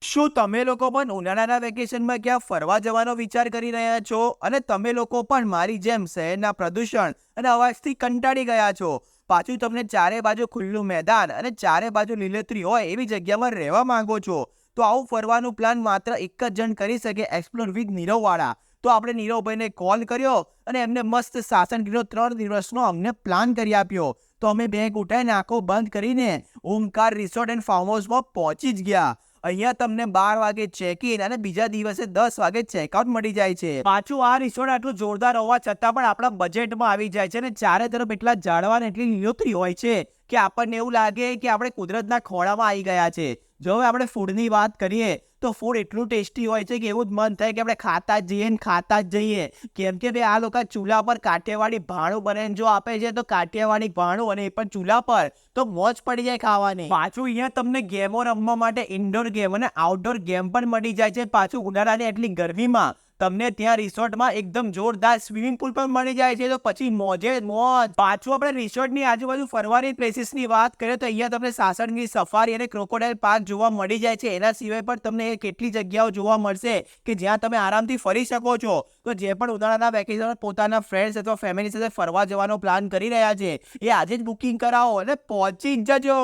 શું તમે લોકો પણ ઉનાળાના વેકેશનમાં ક્યાં ફરવા જવાનો વિચાર કરી રહ્યા છો અને તમે લોકો પણ મારી જેમ શહેરના પ્રદૂષણ અને અવાજથી કંટાળી ગયા છો? પાછું તમને ચારે બાજુ ખુલ્લું મેદાન અને ચારે બાજુ લીલોતરી હોય એવી જગ્યામાં રહેવા માંગો છો? તો આવું ફરવાનું પ્લાન માત્ર એક જ જણ કરી શકે, એક્સપ્લોર વિથ નીરવવાળા. તો આપણે નીરવભાઈને કોલ કર્યો અને એમને મસ્ત સાસણગીરનો 3 દિવસનો અમને પ્લાન કરી આપ્યો. તો અમે બેગ ઉઠાઈને આંખો બંધ કરીને ઓમકાર રિસોર્ટ એન્ડ ફાર્મ હાઉસમાં પહોંચી જ ગયા. અહીંયા તમને 12 વાગે ચેક ઇન અને બીજા દિવસે 10 વાગે ચેકઆઉટ મળી જાય છે. પાછું આ રિસોર્ટ આટલું જોરદાર હોવા છતાં પણ આપણા બજેટમાં આવી જાય છે અને ચારે તરફ એટલા ઝાડવા ને એટલી લીલોતરી હોય છે કે આપણને એવું લાગે કે આપણે કુદરતના ખોળામાં આવી ગયા છે. જો હવે આપણે ફૂડની વાત કરીએ તો ફૂડ એટલું ટેસ્ટી હોય છે કે એવું જ મન થાય કે આપણે ખાતા જ જઈએ ને ખાતા જ જઈએ. કેમ કે ભાઈ આ લોકો ચૂલા પર કાઠિયાવાડી ભાણું બનાવીને જો આપે છે તો કાઠિયાવાડી ભાણું, અને એ પણ ચૂલા પર, તો મોજ પડી જાય ખાવાની. પાછું અહીંયા તમને ગેમો રમવા માટે ઇન્ડોર ગેમ અને આઉટડોર ગેમ પણ મળી જાય છે. પાછું ઉનાળાની એટલી ગરમીમાં તમને ત્યાં રિસોર્ટમાં એકદમ જોરદાર સ્વિમિંગ પુલ પણ મળી જાય છે. તો પછી મોજે મોજ. પાછું આપણે રિસોર્ટની આજુબાજુ ફરવાની પ્લેસીસની વાત કરીએ તો અહીંયા તમને સાસણગીર સફારી અને ક્રોકોડાઇલ પાર્ક જોવા મળી જાય છે. એના સિવાય પણ તમને કેટલી જગ્યાઓ જોવા મળશે કે જ્યાં તમે આરામથી ફરી શકો છો. તો જે પણ ઉનાળાના વેકેશન પોતાના ફ્રેન્ડ્સ અથવા ફેમિલી સાથે ફરવા જવાનો પ્લાન કરી રહ્યા છે એ આજે જ બુકિંગ કરાવો અને પહોંચી જ જજો.